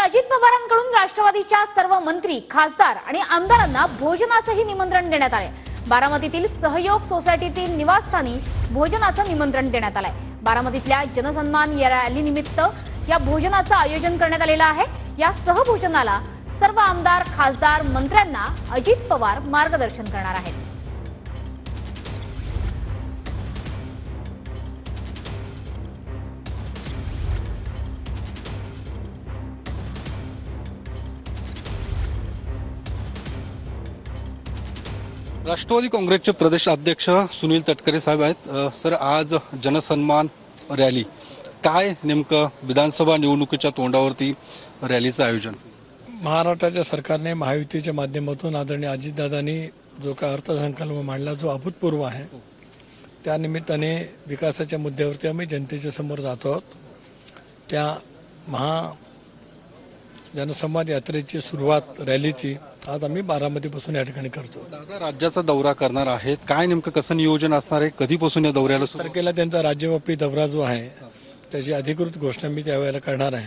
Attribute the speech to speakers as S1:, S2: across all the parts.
S1: अजित पवारांकडून राष्ट्रवादीच्या सर्व मंत्री, खासदार आणि आमदारांना भोजनाचंही निमंत्रण देण्यात आले। बारामतीतील सहयोग सोसायटीतील निवासस्थानी भोजनाचं निमंत्रण देण्यात आलंय। बारामतीतल्या जनसन्मान या रॅलीनिमित्त या भोजनाचं आयोजन करण्यात आलेलं आहे। या सहभोजनाला सर्व आमदार, खासदार, मंत्र्यांना अजित पवार मार्गदर्शन करणार आहेत।
S2: राष्ट्रवादी काँग्रेसचे प्रदेश अध्यक्ष सुनील तटकरे साहेब आहेत। सर, आज जनसन्मान रॅली, काय नेमकं विधानसभा निवडणुकीच्या तोंडावरती रॅलीचं आयोजन?
S3: महाराष्ट्राच्या सरकारने महायुतीच्या माध्यमातून आदरणीय अजितदादांनी जो काय अर्थसंकल्प मांडला, जो अभूतपूर्व आहे, त्या निमित्ताने विकासाच्या मुद्द्यावरती आम्ही जनतेच्या समोर जातो आहोत। त्या जनसंवाद यात्रेची सुरुवात रॅलीची आज आम्ही बारामतीपासून या ठिकाणी करतो।
S2: दादा राज्याचा दौरा करणार आहेत, काय नेमकं कसं नियोजन असणार आहे, कधीपासून या दौऱ्याला
S3: तारखेला त्यांचा राज्यव्यापी दौरा जो आहे त्याची अधिकृत घोषणा मी त्यावेळेला करणार आहे,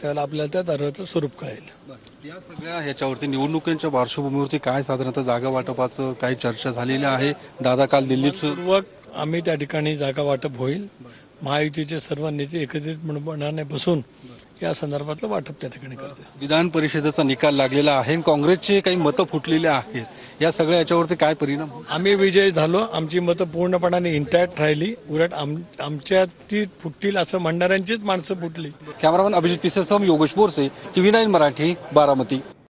S3: त्यावेळेला आपल्याला त्या दौऱ्याचं स्वरूप कळेल।
S2: या सगळ्या ह्याच्यावरती निवडणुकीच्या पार्श्वभूमीवरती काय साधारणतः जागा वाटपाचं काही चर्चा झालेली आहे? दादा काल दिल्लीचं
S3: आम्ही त्या ठिकाणी जागा वाटप होईल, महायुतीचे सर्व नेते एकत्रितपणे बसून या संदर्भातलं वाटप त्या ठिकाणी करते।
S2: विधान परिषदेचा निकाल लागलेला आहे, काँग्रेसचे काही मतं फुटलेले आहेत, या सगळ्या याच्यावरती काय परिणाम?
S3: आम्ही विजयी झालो, आमची मतं पूर्णपणाने इंटॅक्ट राहिली, उलट आमच्या ती फुटतील असं म्हणणाऱ्यांचीच माणसं फुटली।
S2: कॅमेरामन अभिजित पिसेसह योगेश बोरसे, TV9 मराठी, बारामती।